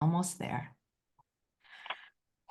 Almost there.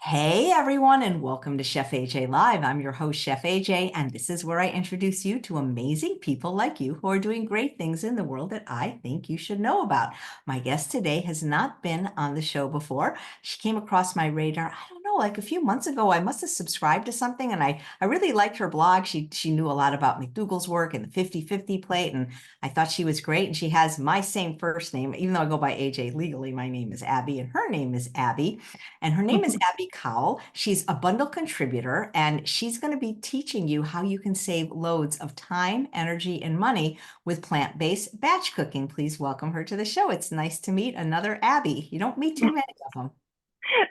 Hey everyone, and welcome to Chef AJ Live. I'm your host, Chef AJ, and this is where I introduce you to amazing people like you who are doing great things in the world that I think you should know about. My guest today has not been on the show before. She came across my radar, I don't know, like a few months ago. I must have subscribed to something, and I really liked her blog. She knew a lot about McDougall's work and the 50/50 plate, and I thought she was great. And she has my same first name, even though I go by AJ legally. My name is Abby, and her name is Abby. And her name is Abby Cowell. She's a bundle contributor, and she's going to be teaching you how you can save loads of time, energy, and money with plant-based batch cooking. Please welcome her to the show. It's nice to meet another Abby. You don't meet too many of them.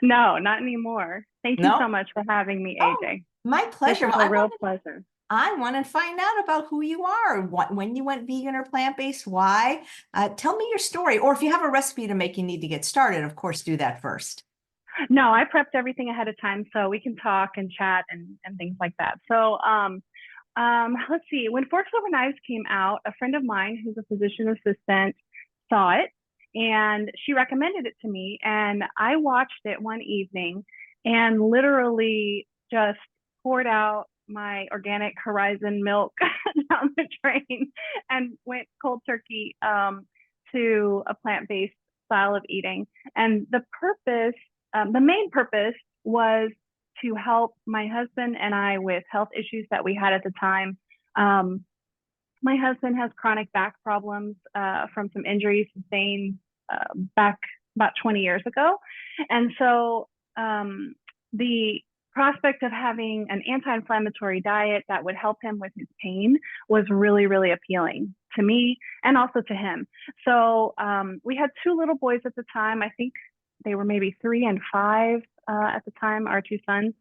No, not anymore. Thank you No? so much for having me, Oh, AJ. my This pleasure. is Well, a real pleasure. I want to find out about who you are, when you went vegan or plant-based, why. Tell me your story, or if you have a recipe to make you need to get started, of course, do that first. No, I prepped everything ahead of time so we can talk and chat and things like that. Let's see. When Forks Over Knives came out, a friend of mine who's a physician assistant saw it and she recommended it to me. And I watched it one evening and literally just poured out my organic Horizon milk down the drain and went cold turkey to a plant based style of eating. And the main purpose was to help my husband and I with health issues that we had at the time. Um, my husband has chronic back problems from some injuries sustained back about 20 years ago. And so the prospect of having an anti-inflammatory diet that would help him with his pain was really, really appealing to me and also to him. So we had two little boys at the time. I think they were maybe 3 and 5 at the time, our two sons.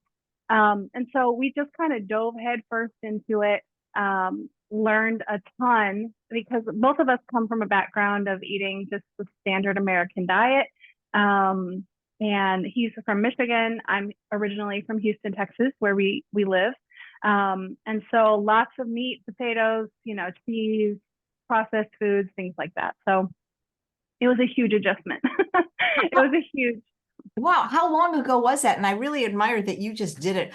And so we just kind of dove headfirst into it, learned a ton because both of us come from a background of eating just the standard American diet. And he's from Michigan. I'm originally from Houston, Texas, where we live. And so lots of meat, potatoes, cheese, processed foods, things like that. So it was a huge adjustment. It was a huge. Wow, how long ago was that? And I really admire that you just did it,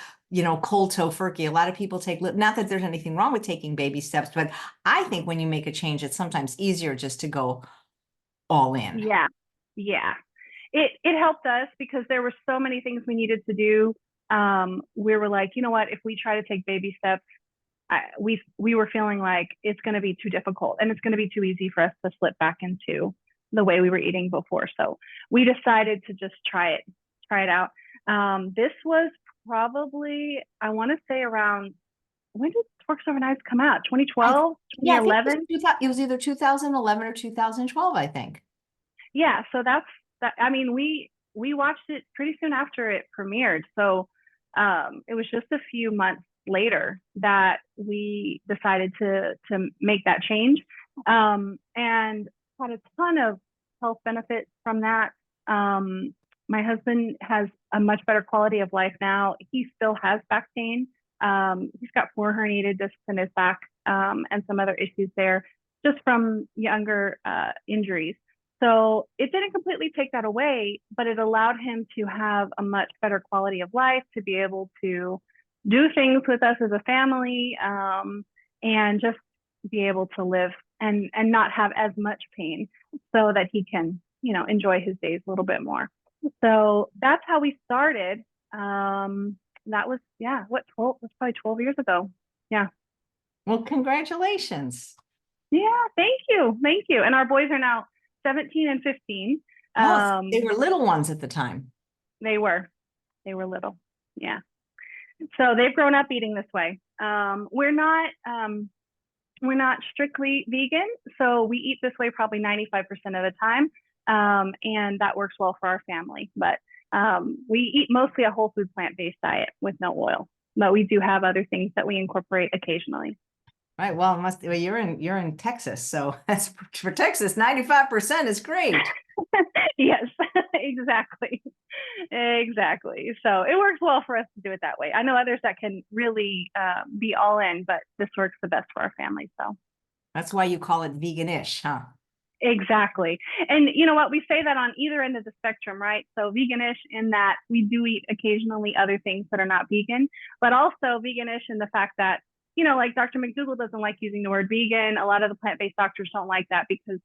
cold toe turkey. A lot of people take, not that there's anything wrong with taking baby steps, but I think when you make a change, it's sometimes easier just to go all in. Yeah, yeah. It helped us because there were so many things we needed to do. We were like, you know what? If we try to take baby steps, we were feeling like it's going to be too difficult and it's going to be too easy for us to slip back into the way we were eating before. So we decided to just try it out. This was probably, I want to say around, when did Forks Over Knives come out? I, 2012, yeah, I think 2011? it was either 2011 or 2012, I think. Yeah. So that's that. I mean, we watched it pretty soon after it premiered. So it was just a few months later that we decided to make that change. And had a ton of health benefits from that. My husband has a much better quality of life now. He still has back pain. He's got 4 herniated discs in his back and some other issues there just from younger injuries. So it didn't completely take that away, but it allowed him to have a much better quality of life, to be able to do things with us as a family, and just be able to live and not have as much pain so that he can, enjoy his days a little bit more. So that's how we started. That was, yeah, what, 12, that's probably 12 years ago. Yeah. Well, congratulations. Yeah. Thank you. Thank you. And our boys are now 17 and 15. Oh, they were little ones at the time. They were, they were little. Yeah. So they've grown up eating this way. We're not strictly vegan, so we eat this way probably 95% of the time, and that works well for our family. But we eat mostly a whole food plant-based diet with no oil, but we do have other things that we incorporate occasionally. Right. Well, you're in Texas, so that's for Texas, 95% is great. Yes, exactly. Exactly. So it works well for us to do it that way. I know others that can really be all in, but this works the best for our family. So That's why you call it veganish, huh? Exactly. And you know what? We say that on either end of the spectrum, right? So veganish in that we do eat occasionally other things that are not vegan, but also veganish in the fact that, like Dr. McDougall doesn't like using the word vegan. A lot of the plant-based doctors don't like that because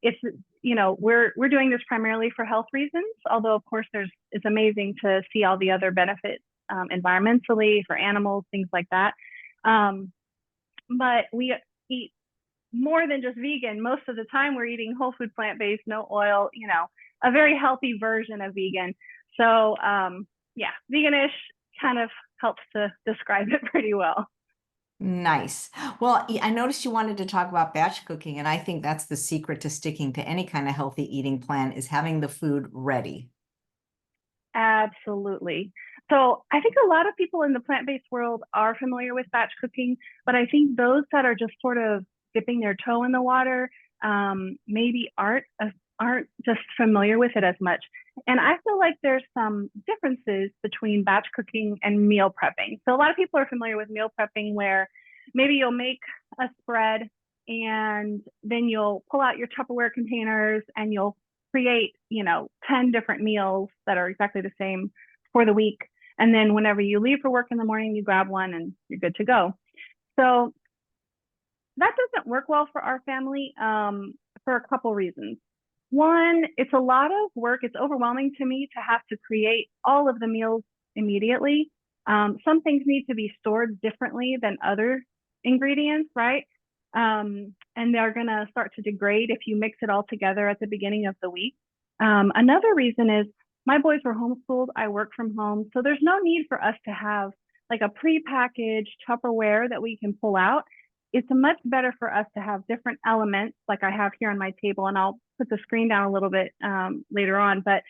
it's, we're doing this primarily for health reasons. Although of course it's amazing to see all the other benefits environmentally for animals, things like that. But we eat more than just vegan. Most of the time we're eating whole food, plant-based, no oil, a very healthy version of vegan. So yeah, veganish kind of helps to describe it pretty well. Nice. Well, I noticed you wanted to talk about batch cooking, and I think that's the secret to sticking to any kind of healthy eating plan is having the food ready. Absolutely. So I think a lot of people in the plant-based world are familiar with batch cooking, but I think those that are just sort of dipping their toe in the water maybe aren't just familiar with it as much. And I feel like there's some differences between batch cooking and meal prepping. So a lot of people are familiar with meal prepping where maybe you'll make a spread and then you'll pull out your Tupperware containers and you'll create, 10 different meals that are exactly the same for the week. And then whenever you leave for work in the morning, you grab one and you're good to go. So that doesn't work well for our family for a couple reasons. One, it's a lot of work. It's overwhelming to me to have to create all of the meals immediately. Some things need to be stored differently than other ingredients, right? And they're going to start to degrade if you mix it all together at the beginning of the week. Another reason is my boys were homeschooled. I work from home. So there's no need for us to have like a prepackaged Tupperware that we can pull out. It's much better for us to have different elements like I have here on my table, and I'll put the screen down a little bit later on, but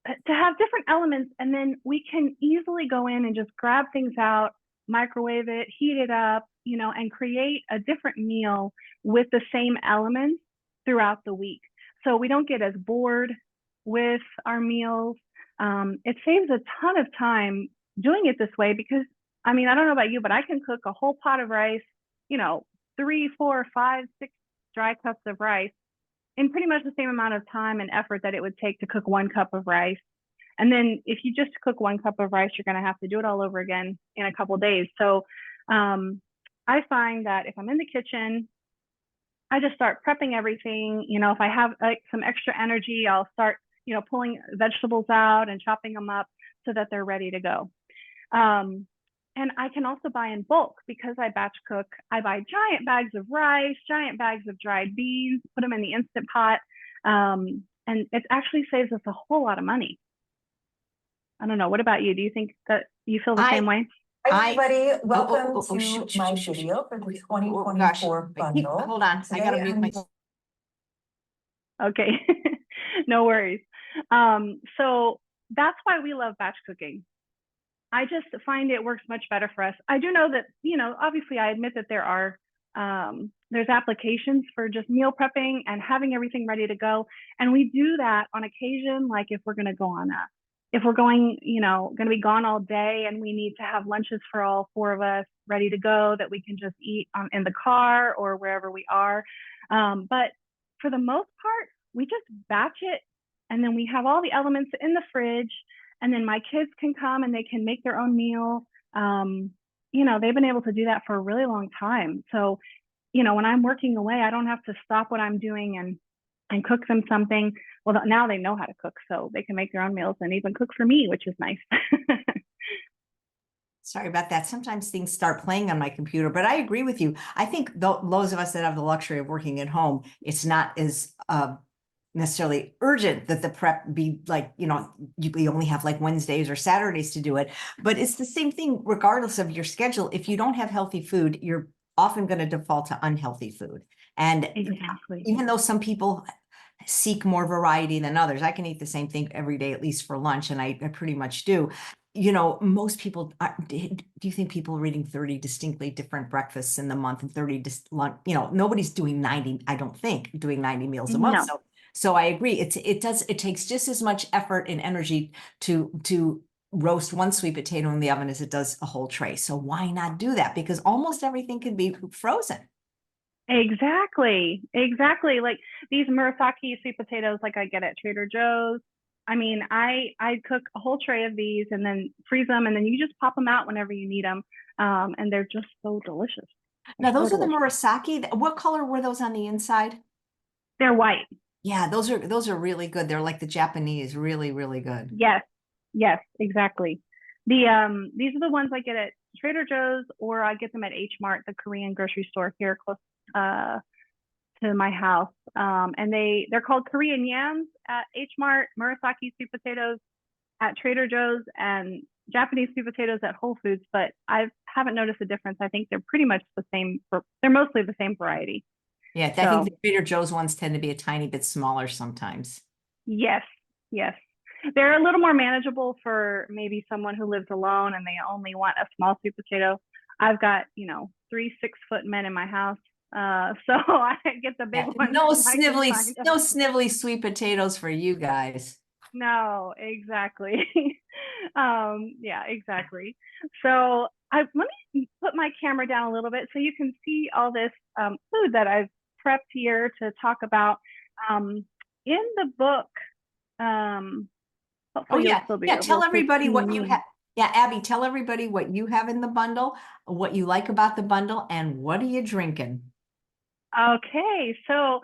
to have different elements, and then we can easily go in and just grab things out, microwave it, heat it up, and create a different meal with the same elements throughout the week. So we don't get as bored with our meals. It saves a ton of time doing it this way because, I mean, I don't know about you, but I can cook a whole pot of rice, 3, 4, 5, 6 dry cups of rice in pretty much the same amount of time and effort that it would take to cook 1 cup of rice. And then if you just cook 1 cup of rice, you're going to have to do it all over again in a couple of days. So I find that if I'm in the kitchen, I just start prepping everything. If I have like some extra energy, I'll start, pulling vegetables out and chopping them up so that they're ready to go. And I can also buy in bulk because I batch cook. I buy giant bags of rice, giant bags of dried beans, put them in the Instant Pot. And it actually saves us a whole lot of money. I don't know. What about you? Do you think that you feel the same way? Hi, everybody. Oh, Welcome to shoot, my shoot. video for the Oh, gosh. 2024 bundle. Hold on. I gotta mute myself. Okay, no worries. So that's why we love batch cooking. I just find it works much better for us. I do know that, obviously I admit that there's applications for just meal prepping and having everything ready to go. And we do that on occasion, like if we're going to go if we're going, going to be gone all day and we need to have lunches for all 4 of us ready to go that we can just eat in the car or wherever we are. But for the most part, we just batch it and then we have all the elements in the fridge. And then my kids can come and they can make their own meal. They've been able to do that for a really long time. So, when I'm working away, I don't have to stop what I'm doing and cook them something. Well, now they know how to cook, so they can make their own meals and even cook for me, which is nice. Sorry about that. Sometimes things start playing on my computer, but I agree with you. I think those of us that have the luxury of working at home, it's not as necessarily urgent that the prep be like, you only have like Wednesdays or Saturdays to do it, but it's the same thing regardless of your schedule. If you don't have healthy food, you're often going to default to unhealthy food. And Exactly. even though some people seek more variety than others, I can eat the same thing every day, at least for lunch, and I pretty much do. Most people, do you think people are eating 30 distinctly different breakfasts in the month and 30 lunch, nobody's doing 90, I don't think, doing 90 meals a month. No. So I agree. It takes just as much effort and energy to roast 1 sweet potato in the oven as it does a whole tray. So why not do that? Because almost everything can be frozen. Exactly. Exactly. Like these murasaki sweet potatoes like I get at Trader Joe's. I mean, I cook a whole tray of these and then freeze them and then you just pop them out whenever you need them. And they're just so delicious. They're Now, so those are the delicious. Murasaki. What color were those on the inside? They're white. Yeah, those are really good. They're like the Japanese, really, really good. Yes. Yes, exactly. These are the ones I get at Trader Joe's or I get them at H Mart, the Korean grocery store here close uh to my house. And they're called Korean yams at H Mart, Murasaki sweet potatoes at Trader Joe's, and Japanese sweet potatoes at Whole Foods. But I haven't noticed a difference. I think they're pretty much the same. They're mostly the same variety. Yeah, I think So the Trader Joe's ones tend to be a tiny bit smaller sometimes. yes, yes. They're a little more manageable for maybe someone who lives alone and they only want a small sweet potato. I've got, three 6-foot men in my house. So I get the big Yeah, ones when I can find them. no snivelly sweet potatoes for you guys. No, exactly. Yeah, exactly. So let me put my camera down a little bit so you can see all this food that I've prepped here to talk about. Um, in the book, um, Oh hopefully you'll yeah, still be yeah. Tell able to everybody see what you me. have. Yeah, Abby, tell everybody what you have in the bundle, what you like about the bundle, and what are you drinking? Okay, so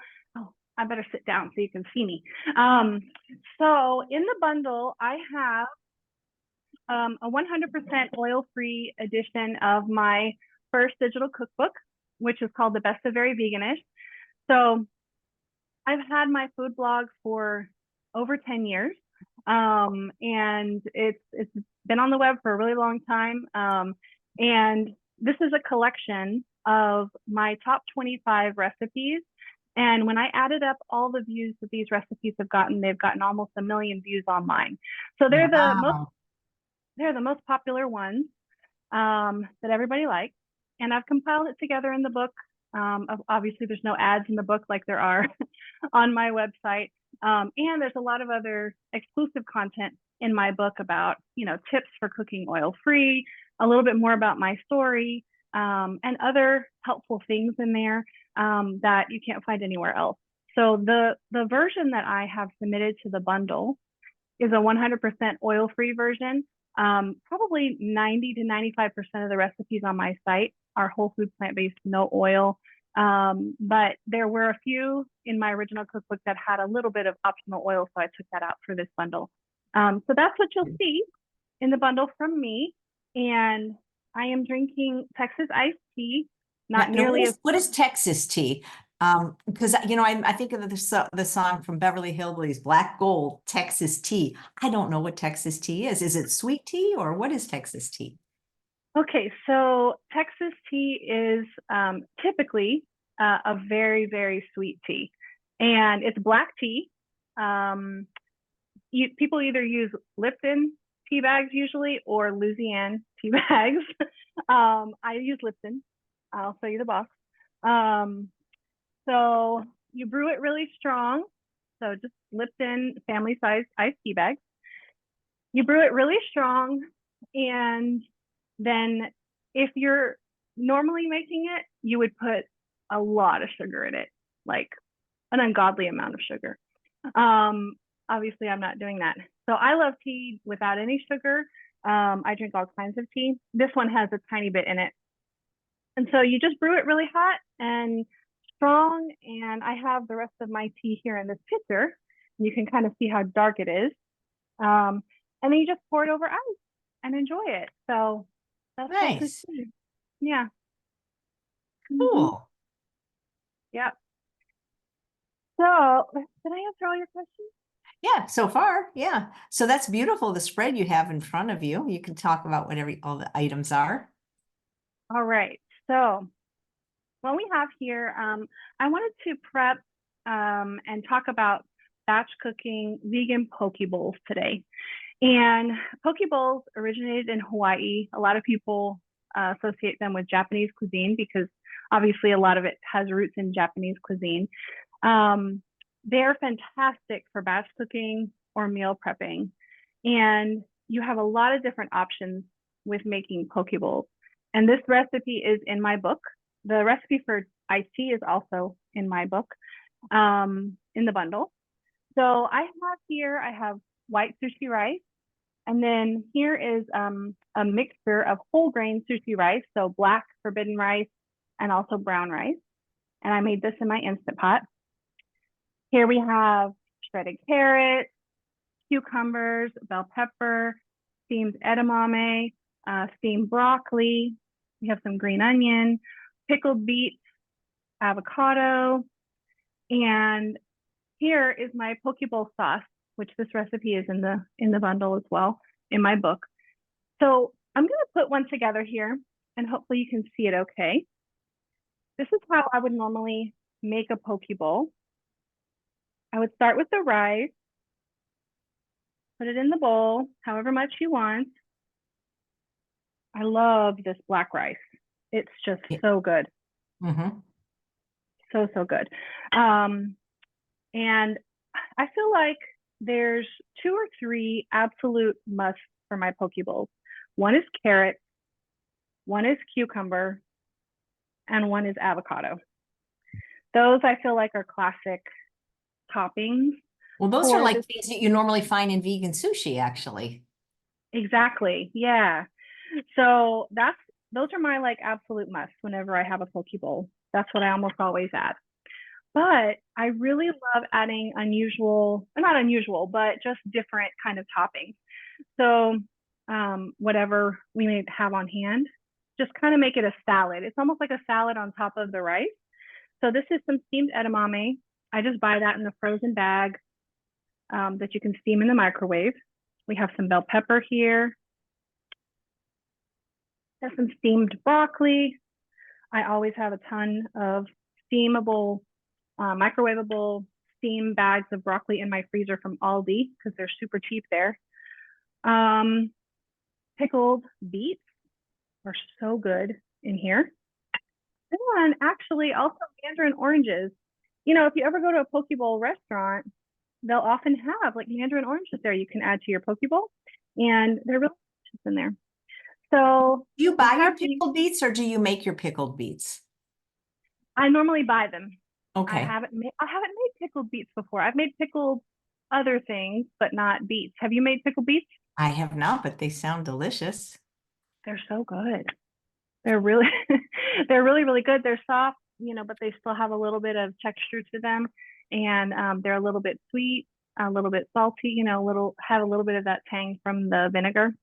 I better sit down so you can see me. Um, so in the bundle, I have a 100% oil-free edition of my first digital cookbook, which is called The Best of Very Veganish. So I've had my food blog for over 10 years. And it's been on the web for a really long time. And this is a collection of my top 25 recipes. And when I added up all the views that these recipes have gotten, they've gotten almost 1 million views online. So Wow. they're the most popular ones that everybody likes. And I've compiled it together in the book. Obviously, there's no ads in the book like there are on my website. And there's a lot of other exclusive content in my book about, tips for cooking oil free, a little bit more about my story, and other helpful things in there that you can't find anywhere else. So the version that I have submitted to the bundle is a 100% oil-free version. Probably 90 to 95% of the recipes on my site are whole food, plant-based, no oil. But there were a few in my original cookbook that had a little bit of optional oil, so I took that out for this bundle. So that's what you'll see in the bundle from me. And I am drinking Texas iced tea, not Now nearly as what is Texas tea? Because I think of the song from Beverly Hillbillies, Black Gold, Texas tea. I don't know what Texas tea is. Is it sweet tea or what is Texas tea? okay. So Texas tea is typically a very, very sweet tea, and it's black tea. Um, People either use Lipton tea bags usually or Louisiana tea bags. I use Lipton. I'll show you the box. Um, so you brew it really strong. So just Lipton family size iced tea bags. You brew it really strong, and then if you're normally making it, you would put a lot of sugar in it, like an ungodly amount of sugar. Um, Obviously, I'm not doing that. So I love tea without any sugar. I drink all kinds of tea. This one has a tiny bit in it. And so you just brew it really hot and strong. And I have the rest of my tea here in this pitcher. You can kind of see how dark it is. Um, and then you just pour it over ice and enjoy it. So that's Texas Nice. tea. Yeah. Mm-hmm. Cool. Yeah. So did I answer all your questions? Yeah, so far, yeah. So that's beautiful, the spread you have in front of you. You can talk about whatever all the items are. All right. So what we have here, I wanted to prep and talk about batch cooking vegan poke bowls today. And poke bowls originated in Hawaii. A lot of people associate them with Japanese cuisine because obviously a lot of it has roots in Japanese cuisine. Um, they're fantastic for batch cooking or meal prepping. And you have a lot of different options with making poke bowls. And this recipe is in my book. The recipe for iced tea is also in my book, in the bundle. So I have white sushi rice. And then here is a mixture of whole grain sushi rice, so black forbidden rice and also brown rice. And I made this in my Instant Pot. Here we have shredded carrots, cucumbers, bell pepper, steamed edamame, steamed broccoli. We have some green onion, pickled beets, avocado, and here is my poke bowl sauce, which this recipe is in the bundle as well in my book. So I'm going to put one together here, and hopefully you can see it okay. This is how I would normally make a poke bowl. I would start with the rice, put it in the bowl, however much you want. I love this black rice. It's just so good. Mm-hmm. So good. And I feel like there's 2 or 3 absolute musts for my poke bowls. One is carrot, one is cucumber, and one is avocado. Those I feel like are classic toppings. Well, those are like things that you normally find in vegan sushi, actually. Exactly. Yeah. So those are my like absolute musts whenever I have a poke bowl. That's what I almost always add. But I really love adding not unusual, but just different kind of toppings. So whatever we may have on hand, just kind of make it a salad. It's almost like a salad on top of the rice. So this is some steamed edamame. I just buy that in the frozen bag that you can steam in the microwave. We have some bell pepper here. There's some steamed broccoli. I always have a ton of steamable, microwavable steam bags of broccoli in my freezer from Aldi because they're super cheap there. Pickled beets are so good in here. And actually also mandarin oranges. You know, if you ever go to a poke bowl restaurant, they'll often have like mandarin oranges there you can add to your poke bowl, and they're really delicious in there. So do you buy your pickled beets or do you make your pickled beets? I normally buy them. Okay. I haven't made pickled beets before. I've made pickled other things, but not beets. Have you made pickled beets? I have not, but they sound delicious. They're so good. They're really, they're really, really good. They're soft, you know, but they still have a little bit of texture to them, and they're a little bit sweet, a little bit salty, you know, have a little bit of that tang from the vinegar.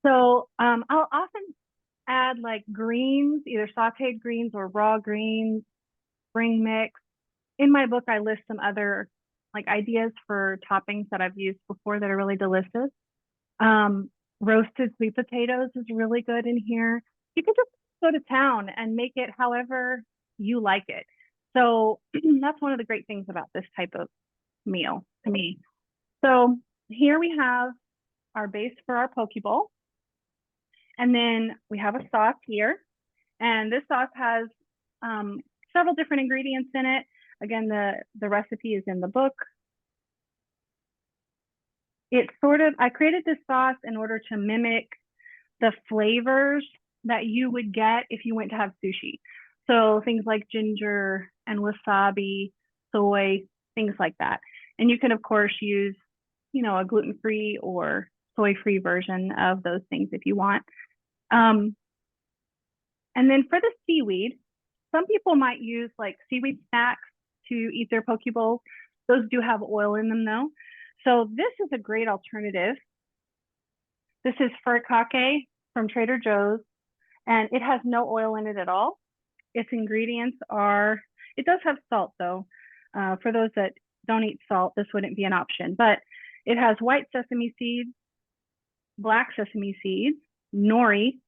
So I'll often add like greens, either sauteed greens or raw greens, spring mix. In my book, I list some other like ideas for toppings that I've used before that are really delicious. Roasted sweet potatoes is really good in here. You could just go to town and make it however you like it. So that's one of the great things about this type of meal to me. So here we have our base for our poke bowl. And then we have a sauce here. And this sauce has several different ingredients in it. Again, the recipe is in the book. I created this sauce in order to mimic the flavors that you would get if you went to have sushi. So things like ginger and wasabi, soy, things like that. And you can, of course, use, you know, a gluten-free or soy-free version of those things if you want. And then for the seaweed, some people might use like seaweed snacks to eat their poke bowls. Those do have oil in them though. So this is a great alternative. This is furikake from Trader Joe's, and it has no oil in it at all. Its ingredients it does have salt though. For those that don't eat salt, this wouldn't be an option, but it has white sesame seeds, black sesame seeds, nori,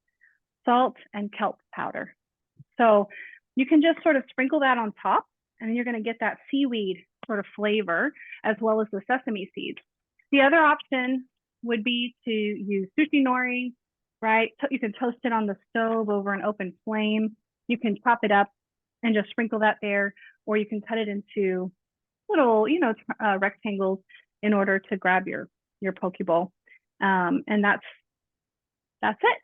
salt, and kelp powder. So you can just sort of sprinkle that on top, and you're going to get that seaweed sort of flavor as well as the sesame seeds. The other option would be to use sushi nori, right? You can toast it on the stove over an open flame. You can chop it up and just sprinkle that there, or you can cut it into little, you know, rectangles in order to grab your poke bowl. And that's it.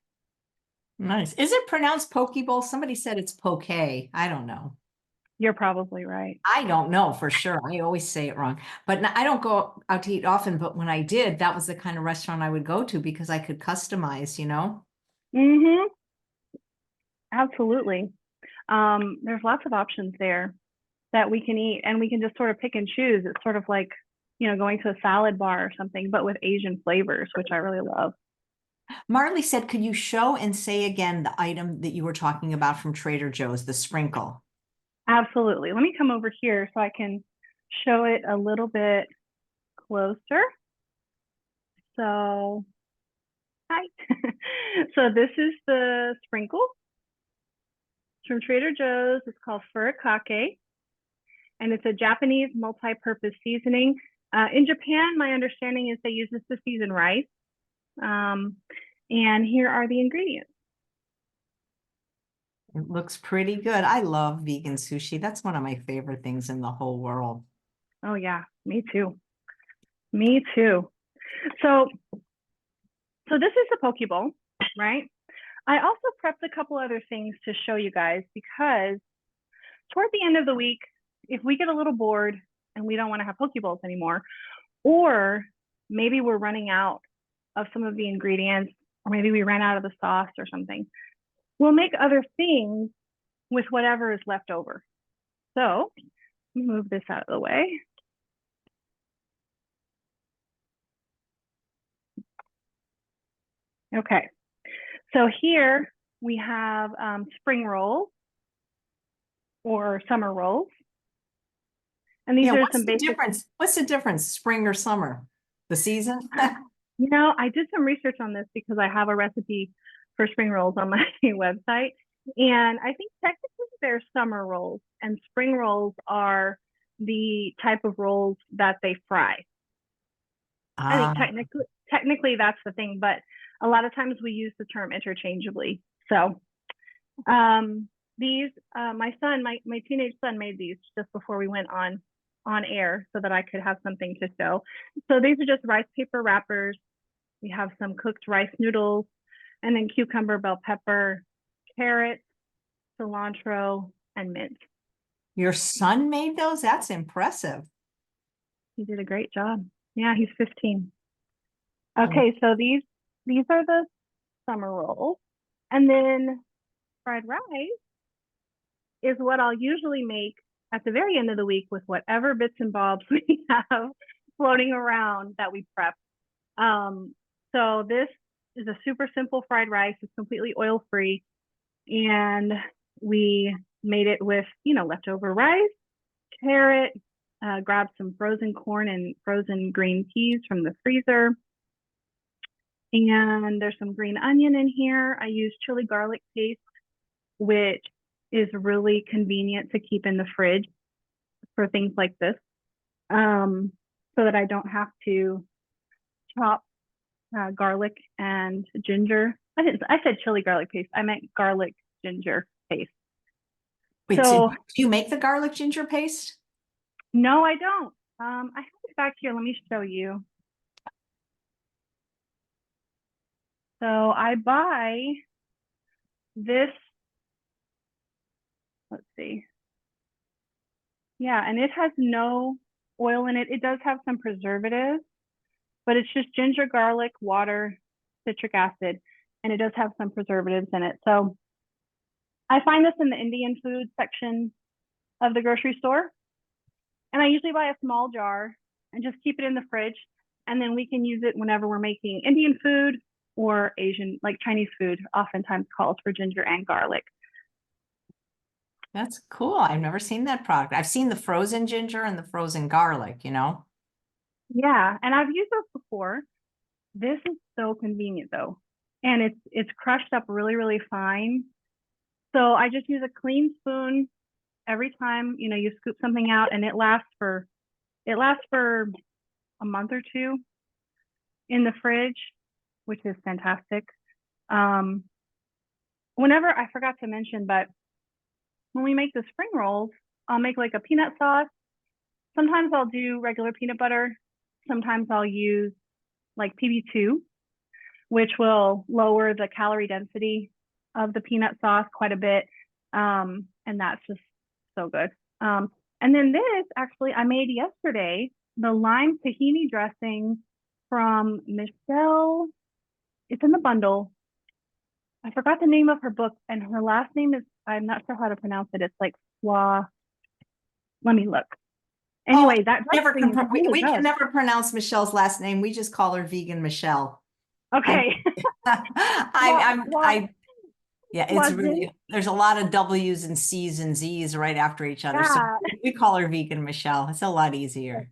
Nice. Is it pronounced poke bowl? Somebody said it's poke. I don't know. You're probably right. I don't know for sure. I always say it wrong. But I don't go out to eat often. But when I did, that was the kind of restaurant I would go to because I could customize, you know? Mm-hmm. Absolutely. There's lots of options there that we can eat, and we can just sort of pick and choose. It's sort of like, going to a salad bar or something, but with Asian flavors, which I really love. Marley said, could you show and say again the item that you were talking about from Trader Joe's, the sprinkle? Absolutely. Let me come over here so I can show it a little bit closer. So, hi. So this is the sprinkle. It's from Trader Joe's. It's called furikake, and it's a Japanese multi-purpose seasoning. In Japan, my understanding is they use this to season rice. And here are the ingredients. It looks pretty good. I love vegan sushi. That's one of my favorite things in the whole world. Oh yeah, me too. Me too. So, so this is the poke bowl, right? I also prepped a couple other things to show you guys because toward the end of the week, if we get a little bored and we don't want to have poke bowls anymore, or maybe we're running out of some of the ingredients, or maybe we ran out of the sauce or something, we'll make other things with whatever is left over. So let me move this out of the way. Okay, so here we have spring rolls or summer rolls. And these Yeah, are what's some the basic. difference? What's the difference, spring or summer? The season? I did some research on this because I have a recipe for spring rolls on my website. And I think technically they're summer rolls, and spring rolls are the type of rolls that they fry. I think Ah, technically that's the thing, but a lot of times we use the term interchangeably. So these my teenage son made these just before we went on air so that I could have something to show. So these are just rice paper wrappers. We have some cooked rice noodles, and then cucumber, bell pepper, carrots, cilantro, and mint. your son made those? That's impressive. He did a great job. Yeah, he's 15. Um, Okay, so these are the summer rolls. And then fried rice is what I'll usually make at the very end of the week with whatever bits and bobs we have floating around that we prep. So this is a super simple fried rice. It's completely oil free. And we made it with, leftover rice, carrot, grabbed some frozen corn and frozen green peas from the freezer. And there's some green onion in here. I use chili garlic paste, which is really convenient to keep in the fridge for things like this, so that I don't have to chop garlic and ginger. I said chili garlic paste. I meant garlic ginger paste. Wait, so So do you make the garlic ginger paste? no, I don't. I have it back here. Let me show you. So I buy this. Let's see. Yeah, and it has no oil in it. It does have some preservatives, but it's just ginger, garlic, water, citric acid, and it does have some preservatives in it. So I find this in the Indian food section of the grocery store. And I usually buy a small jar and just keep it in the fridge. And then we can use it whenever we're making Indian food or Asian, like Chinese food, oftentimes calls for ginger and garlic. That's cool. I've never seen that product. I've seen the frozen ginger and the frozen garlic, you know? Yeah, and I've used those before. This is so convenient though. And it's crushed up really, really fine. So I just use a clean spoon every time, you scoop something out, and it lasts for a month or two in the fridge, which is fantastic. Um, Whenever I forgot to mention, but when we make the spring rolls, I'll make like a peanut sauce. Sometimes I'll do regular peanut butter. Sometimes I'll use like PB2, which will lower the calorie density of the peanut sauce quite a bit. And that's just so good. And then this actually I made yesterday, the lime tahini dressing from Michelle. It's in the bundle. I forgot the name of her book, and her last name is, I'm not sure how to pronounce it. It's like Flaw. Let me look. Oh, Anyway, that never dressing is really we can good. never pronounce Michelle's last name. We just call her Vegan Michelle. I Okay. I yeah, it's Was it? really there's a lot of W's and C's and Z's right after each other. So Yeah. we call her Vegan Michelle. It's a lot easier.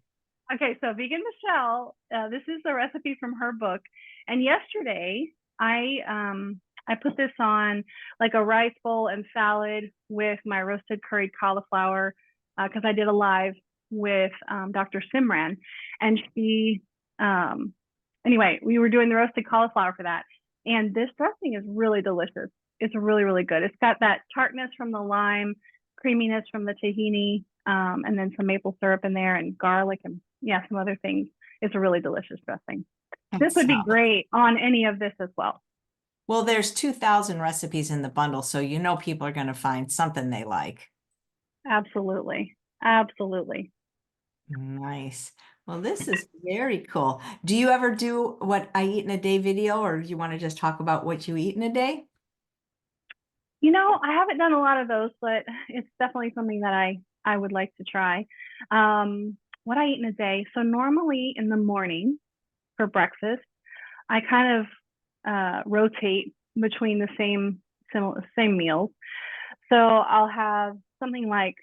Okay, so Vegan Michelle, this is the recipe from her book. And yesterday, I put this on like a rice bowl and salad with my roasted curried cauliflower because I did a live with Dr. Simran, and she anyway, we were doing the roasted cauliflower for that. And this dressing is really delicious. It's really, really good. It's got that tartness from the lime, creaminess from the tahini, and then some maple syrup in there and garlic and yeah, some other things. It's a really delicious dressing. This would be Solid. great on any of this as well. Well, there's 2,000 recipes in the bundle, so you know people are going to find something they like. Absolutely. Absolutely. Nice. Well, this is very cool. Do you ever do what I eat in a day video, or you want to just talk about what you eat in a day? You know, I haven't done a lot of those, but it's definitely something that I would like to try. What I eat in a day. So normally in the morning for breakfast, I kind of rotate between the same meals. So I'll have something like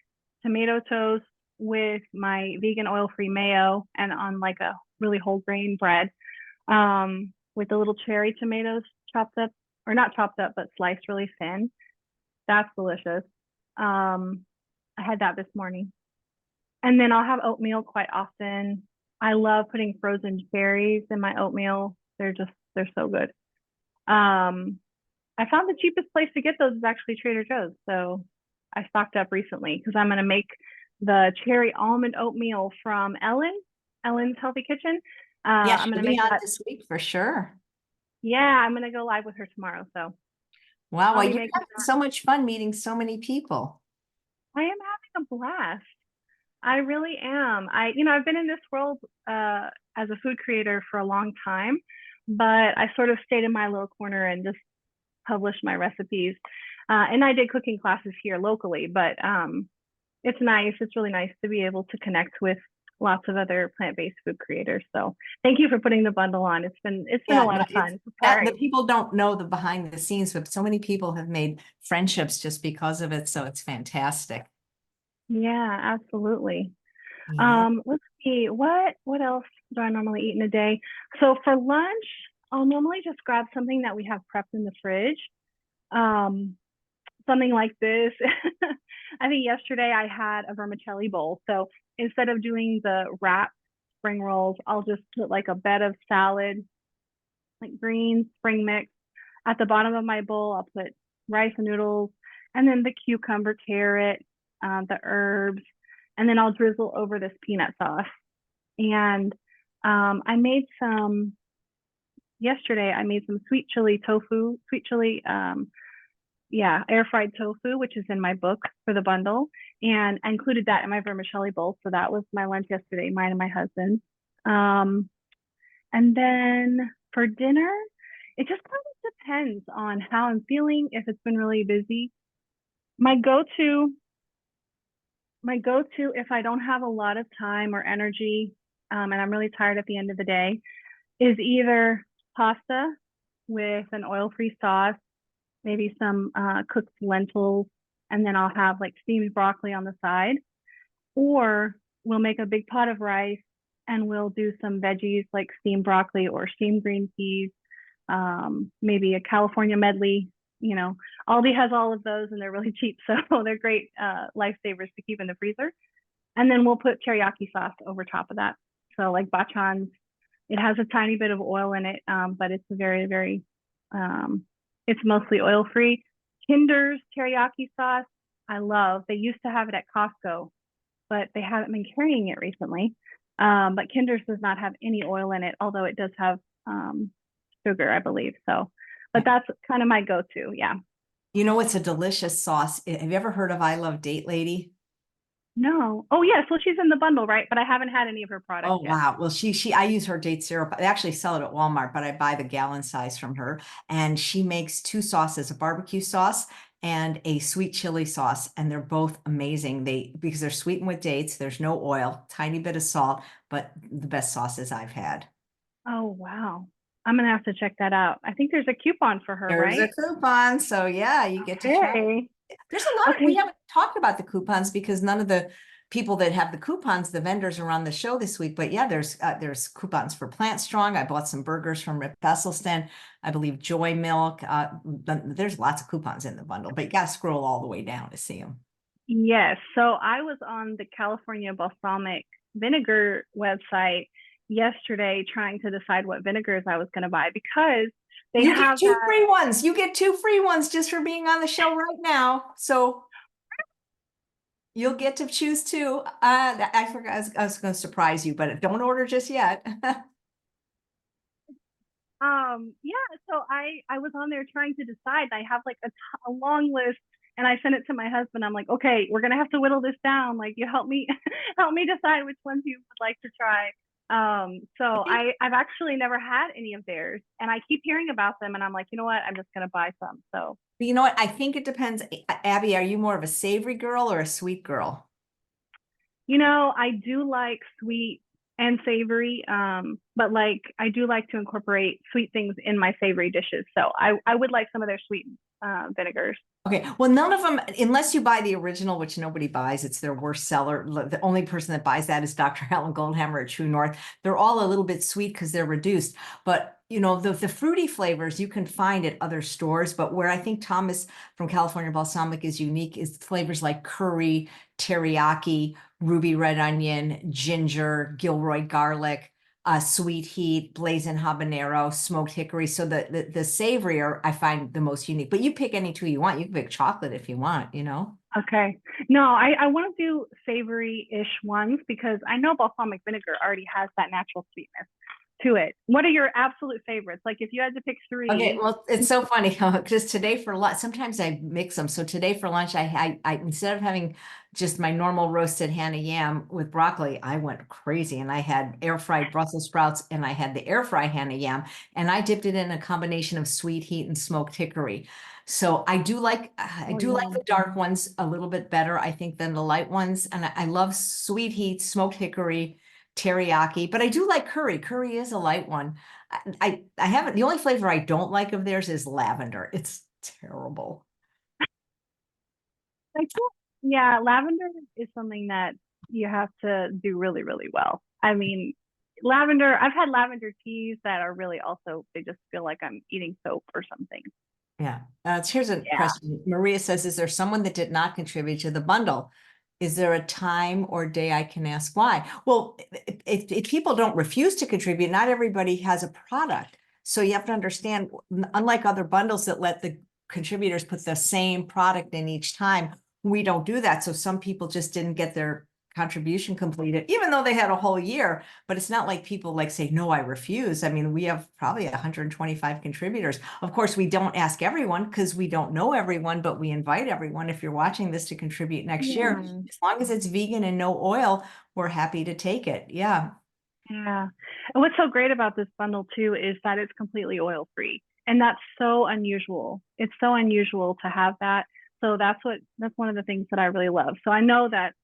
tomato toast with my vegan oil-free mayo and on like a really whole grain bread with the little cherry tomatoes chopped up, or not chopped up, but sliced really thin. That's delicious. I had that this morning. And then I'll have oatmeal quite often. I love putting frozen cherries in my oatmeal. They're so good. I found the cheapest place to get those is actually Trader Joe's. So I stocked up recently because I'm going to make the cherry almond oatmeal from Ellen's Healthy Kitchen. Yeah, I'm going she'll to be make on that. this week for sure. Yeah, I'm going to go live with her tomorrow. So Wow, I'll well, be you're making having that. so much fun meeting so many people. I am having a blast. I really am. I've been in this world as a food creator for a long time, but I sort of stayed in my little corner and just published my recipes. And I did cooking classes here locally, but it's nice. It's really nice to be able to connect with lots of other plant-based food creators. So thank you for putting the bundle on. It's been a Yeah, lot no, of it's fun that the preparing. people don't know the behind the scenes, but so many people have made friendships just because of it. So it's fantastic. Yeah, absolutely. Yeah. Let's see, what else do I normally eat in a day? So for lunch, I'll normally just grab something that we have prepped in the fridge. Um, Something like this. I think yesterday I had a vermicelli bowl. So instead of doing the wrapped spring rolls, I'll just put like a bed of salad, like greens, spring mix. At the bottom of my bowl, I'll put rice and noodles, and then the cucumber, carrot, the herbs, and then I'll drizzle over this peanut sauce. And I made some yesterday. I made some sweet chili tofu, sweet chili, yeah, air fried tofu, which is in my book for the bundle, and I included that in my vermicelli bowl. So that was my lunch yesterday, mine and my husband. Um, and then for dinner, it just kind of depends on how I'm feeling. If it's been really busy, my go-to, my go-to, if I don't have a lot of time or energy, and I'm really tired at the end of the day, is either pasta with an oil-free sauce, maybe some cooked lentils, and then I'll have like steamed broccoli on the side. Or we'll make a big pot of rice and we'll do some veggies like steamed broccoli or steamed green peas, maybe a California medley. You know, Aldi has all of those and they're really cheap. So they're great lifesavers to keep in the freezer. And then we'll put teriyaki sauce over top of that. So like bachan's, it has a tiny bit of oil in it, but it's very, very, it's mostly oil free. Kinder's teriyaki sauce, I love. They used to have it at Costco, but they haven't been carrying it recently. But Kinder's does not have any oil in it, although it does have sugar, I believe. So, but that's kind of my go-to. Yeah. You know, it's a delicious sauce. Have you ever heard of I Love Date Lady? No. Oh yes, well she's in the bundle, right? But I haven't had any of her products Oh yet. wow. Well, I use her date syrup. They actually sell it at Walmart, but I buy the gallon size from her. And she makes two sauces, a barbecue sauce and a sweet chili sauce. And they're both amazing. Because they're sweetened with dates, there's no oil, tiny bit of salt, but the best sauces I've had. Oh wow. I'm gonna have to check that out. I think there's a coupon for her, There's a right? coupon. So yeah, you get to try. Okay. There's a lot we Okay. haven't talked about the coupons because none of the people that have the coupons, the vendors are on the show this week. But yeah, there's coupons for Plant Strong. I bought some burgers from Rip Esselstyn. I believe Joy Milk. There's lots of coupons in the bundle, but you got to scroll all the way down to see them. Yes. So I was on the California balsamic vinegar website yesterday trying to decide what vinegars I was going to buy because they You get have two that. free ones. You get two free ones just for being on the show right now. So you'll get to choose two. I forgot I was going to surprise you, but don't order just yet. Yeah, so I was on there trying to decide. I have like a long list and I sent it to my husband. I'm like, okay, we're gonna have to whittle this down. Like you help me help me decide which ones you would like to try. So I think I've actually never had any of theirs and I keep hearing about them and I'm like, you know what, I'm just gonna buy some. So you know what? I think it depends. Abby, are you more of a savory girl or a sweet girl? I do like sweet and savory, but like I do like to incorporate sweet things in my savory dishes. So I would like some of their sweet vinegars. Okay, well, none of them, unless you buy the original, which nobody buys, it's their worst seller. The only person that buys that is Dr. Helen Goldhammer at True North. They're all a little bit sweet because they're reduced. But the fruity flavors you can find at other stores. But where I think Thomas from California Balsamic is unique is flavors like curry, teriyaki, ruby red onion, ginger, Gilroy garlic, sweet heat, blazing habanero, smoked hickory. So the savory are I find the most unique. But you pick any two you want. You can pick chocolate if you want. Okay. No, I want to do savory-ish ones because I know balsamic vinegar already has that natural sweetness to it. What are your absolute favorites? Like if you had to pick Okay, three. well, it's so funny because today for lunch, sometimes I mix them. So today for lunch, I instead of having just my normal roasted Hannah yam with broccoli, I went crazy and I had air fried Brussels sprouts and I had the air fry Hannah yam and I dipped it in a combination of sweet heat and smoked hickory. So I Oh, do like the yum. dark ones a little bit better, I think, than the light ones. And I love sweet heat, smoked hickory, teriyaki, but I do like curry. Curry is a light one. I haven't, the only flavor I don't like of theirs is lavender. It's terrible. Like, yeah, lavender is something that you have to do really, really well. I mean, lavender, I've had lavender teas that are really also, they just feel like I'm eating soap or something. Yeah. Here's a Yeah. question. Maria says, is there someone that did not contribute to the bundle? Is there a time or day I can ask why? Well, if people don't refuse to contribute, not everybody has a product. So you have to understand, unlike other bundles that let the contributors put the same product in each time, we don't do that. So some people just didn't get their contribution completed, even though they had a whole year. But it's not like people like say, no, I refuse. I mean, we have probably 125 contributors. Of course, we don't ask everyone because we don't know everyone, but we invite everyone if you're watching this to contribute next year. Yeah. As long as it's vegan and no oil, we're happy to take it. Yeah. Yeah. And what's so great about this bundle too is that it's completely oil free. And that's so unusual. It's so unusual to have that. So that's one of the things that I really love. So I know that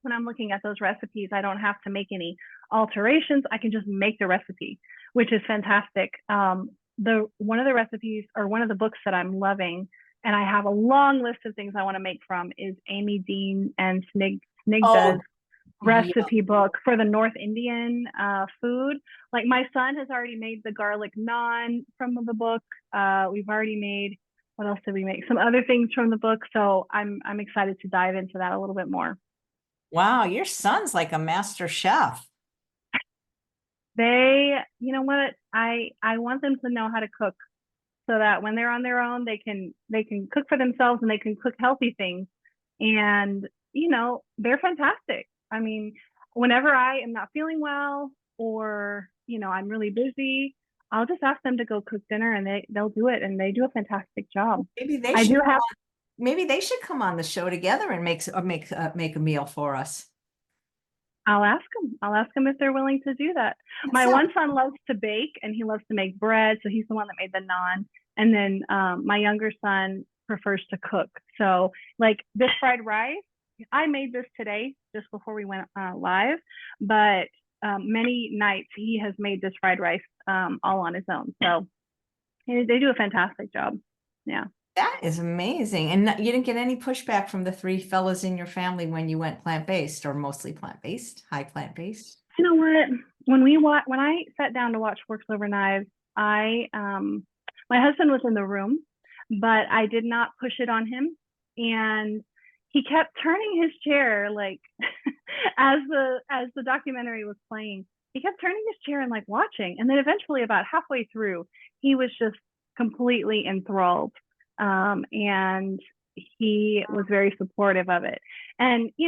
when I'm looking at those recipes, I don't have to make any alterations. I can just make the recipe, which is fantastic. The one of the recipes or one of the books that I'm loving, and I have a long list of things I want to make from is Amy Dean and Snigda's Oh, yeah. recipe book for the North Indian food. Like my son has already made the garlic naan from the book. We've already made what else did we make? Some other things from the book. So I'm excited to dive into that a little bit more. Wow, your son's like a master chef. You know what? I want them to know how to cook so that when they're on their own, they can cook for themselves and they can cook healthy things. And they're fantastic. I mean, whenever I am not feeling well or I'm really busy, I'll just ask them to go cook dinner, and they'll do it, and they do a fantastic job. Maybe they I should do come have. on, maybe they should come on the show together and make a meal for us. I'll ask them. I'll ask them if they're willing to do that. That's My not, one son loves to bake, and he loves to make bread, so he's the one that made the naan. And then my younger son prefers to cook. So like this fried rice, I made this today just before we went live, but many nights he has made this fried rice all on his own. So they do a fantastic job. Yeah. that is amazing. And you didn't get any pushback from the three fellows in your family when you went plant-based or mostly plant-based, high plant-based? You know what? When I sat down to watch Forks Over Knives, I my husband was in the room, but I did not push it on him, and he kept turning his chair like as the documentary was playing. He kept turning his chair and like watching, and then eventually, about halfway through, he was just completely enthralled, and he was very supportive of it. And he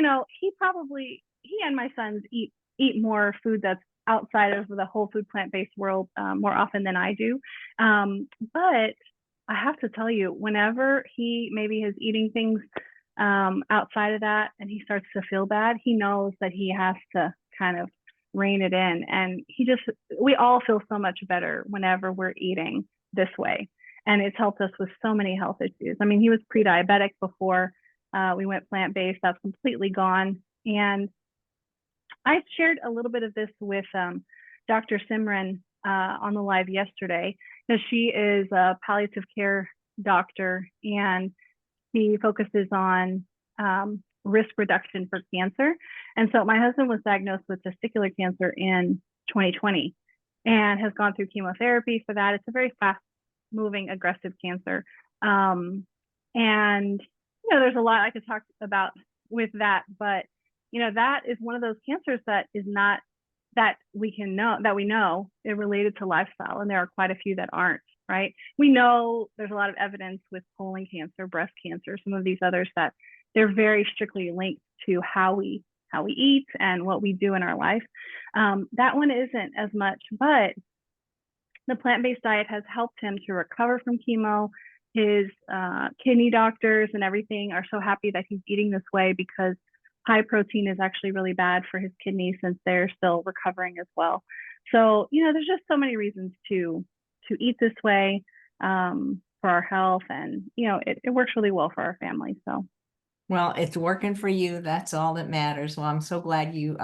and my sons eat more food that's outside of the whole food plant-based world more often than I do. But I have to tell you, whenever he maybe is eating things outside of that and he starts to feel bad, he knows that he has to kind of rein it in. And we all feel so much better whenever we're eating this way. And it's helped us with so many health issues. I mean, he was pre-diabetic before we went plant-based. That's completely gone. And I shared a little bit of this with Dr. Simran on the live yesterday, because she is a palliative care doctor, and she focuses on risk reduction for cancer. And so my husband was diagnosed with testicular cancer in 2020 and has gone through chemotherapy for that. It's a very fast moving, aggressive cancer. And, there's a lot I could talk about with that, but that is one of those cancers that is not that we know is related to lifestyle, and there are quite a few that aren't. Right? We know there's a lot of evidence with colon cancer, breast cancer, some of these others, that they're very strictly linked to how we eat and what we do in our life. That one isn't as much, but the plant-based diet has helped him to recover from chemo. His kidney doctors and everything are so happy that he's eating this way, because high protein is actually really bad for his kidneys since they're still recovering as well. So, there's just so many reasons to eat this way for our health, and, it works really well for our family. So, Well, it's working for you. That's all that matters. Well, I'm so glad you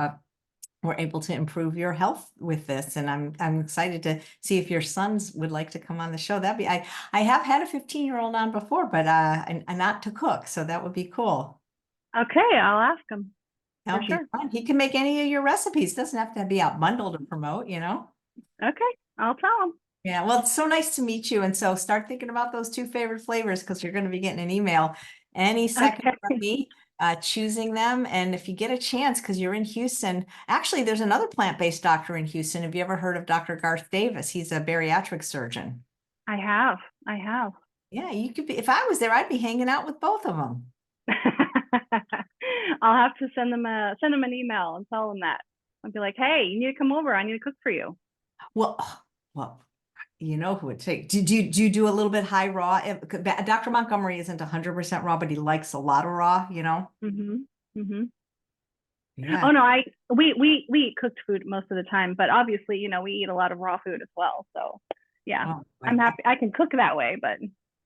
were able to improve your health with this, and I'm excited to see if your sons would like to come on the show. I have had a 15-year-old on before, but and not to cook, so that would be cool. okay, I'll ask him for That'll be sure. fun. He can make any of your recipes. Doesn't have to be out bundled to promote. Okay, I'll tell him. Yeah, well, it's so nice to meet you. And so start thinking about those two favorite flavors, because you're going to be getting an email any second from Okay. me choosing them. And if you get a chance, because you're in Houston, actually, there's another plant-based doctor in Houston. Have you ever heard of Dr. Garth Davis? He's a bariatric surgeon. I have. Yeah, you could be. If I was there, I'd be hanging out with both of them. I'll have to send them an email and tell them that. I'll be like, hey, you need to come over. I need to cook for you. Well, well, you know who it takes. Do you do a little bit high raw? Dr. Montgomery isn't 100% raw, but he likes a lot of raw. Mm-hmm. Mm-hmm. Yeah. Oh no, we eat cooked food most of the time, but obviously, we eat a lot of raw food as well. So yeah, Oh, I'm happy I can cook that way, but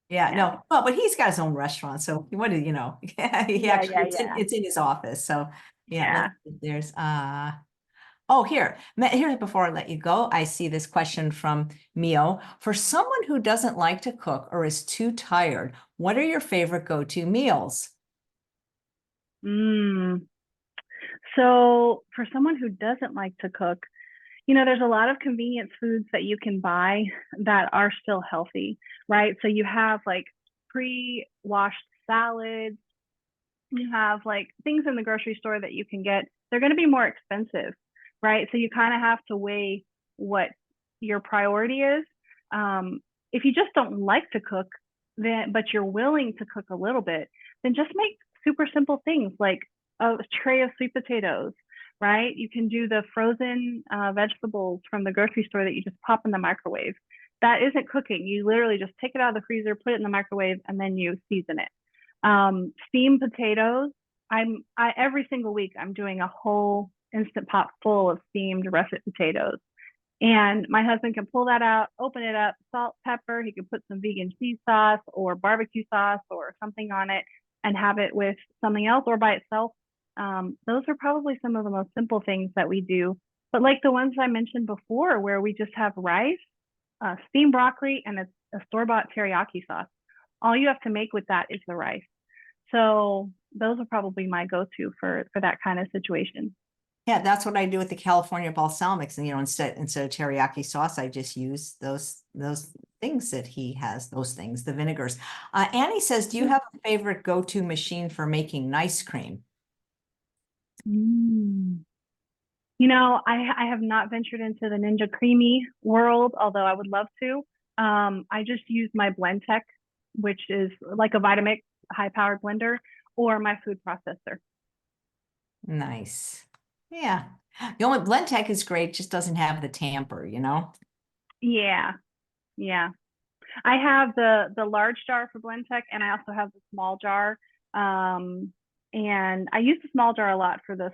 yeah, yeah. no, well, but he's got his own restaurant, so what do you know? He actually Yeah. it's in his office. So yeah, Yeah. let's see, there's here before I let you go, I see this question from Mio. For someone who doesn't like to cook or is too tired, what are your favorite go-to meals? So for someone who doesn't like to cook, there's a lot of convenience foods that you can buy that are still healthy, right? So you have like pre-washed salads, you have like things in the grocery store that you can get. They're going to be more expensive, right? So you kind of have to weigh what your priority is. If you just don't like to cook, but you're willing to cook a little bit, then just make super simple things like a tray of sweet potatoes, right? You can do the frozen vegetables from the grocery store that you just pop in the microwave. That isn't cooking. You literally just take it out of the freezer, put it in the microwave, and then you season it. Steamed potatoes. Every single week I'm doing a whole instant pot full of steamed russet potatoes. And my husband can pull that out, open it up, salt, pepper. He can put some vegan cheese sauce or barbecue sauce or something on it and have it with something else or by itself. Those are probably some of the most simple things that we do. But like the ones I mentioned before, where we just have rice, steamed broccoli, and a store-bought teriyaki sauce. All you have to make with that is the rice. So those are probably my go-to for that kind of situation. Yeah, that's what I do with the California balsamics. And, instead of teriyaki sauce, I just use those things that he has, those things, the vinegars. Annie says, do you have a favorite go-to machine for making nice cream? Mm. I have not ventured into the Ninja Creamy world, although I would love to. I just use my Blendtec, which is like a Vitamix high-powered blender, or my food processor. Nice. Yeah. The only Blendtec is great, just doesn't have the tamper, Yeah, yeah. I have the large jar for Blendtec, and I also have the small jar. And I use the small jar a lot for this,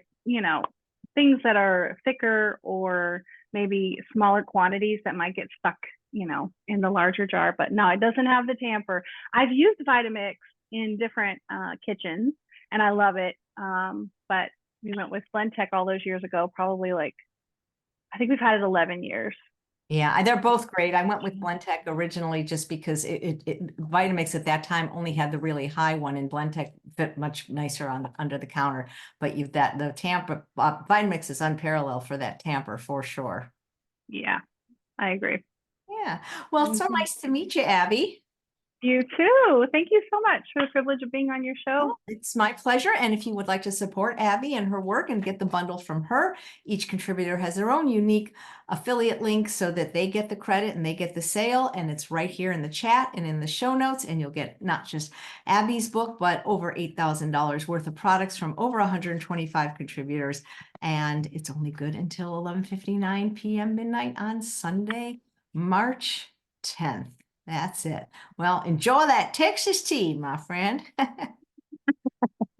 things that are thicker or maybe smaller quantities that might get stuck, in the larger jar. But no, it doesn't have the tamper. I've used Vitamix in different kitchens, and I love it. But we went with Blendtec all those years ago, probably like, I think we've had it 11 years. Yeah, they're both great. I went with Blendtec originally just because Vitamix at that time only had the really high one, and Blendtec fit much nicer on under the counter. But the tamper Vitamix is unparalleled for that tamper for sure. Yeah, I agree. Yeah. Well, it's so nice to meet you, Abby. You too. Thank you so much for the privilege of being on your show. Well, it's my pleasure. And if you would like to support Abby and her work and get the bundle from her, each contributor has their own unique affiliate link so that they get the credit and they get the sale. And it's right here in the chat and in the show notes. And you'll get not just Abby's book, but over $8,000 worth of products from over 125 contributors. And it's only good until 11:59 p.m. midnight on Sunday, March 10th. That's it. Well, enjoy that Texas tea, my friend.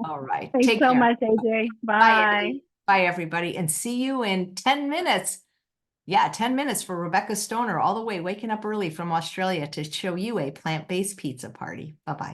All right. Thanks Take so care. much, AJ. Bye, Bye. Bye, everybody. And see you in 10 minutes. Yeah, 10 minutes for Rebecca Stoner, all the way waking up early from Australia to show you a plant-based pizza party. Bye-bye.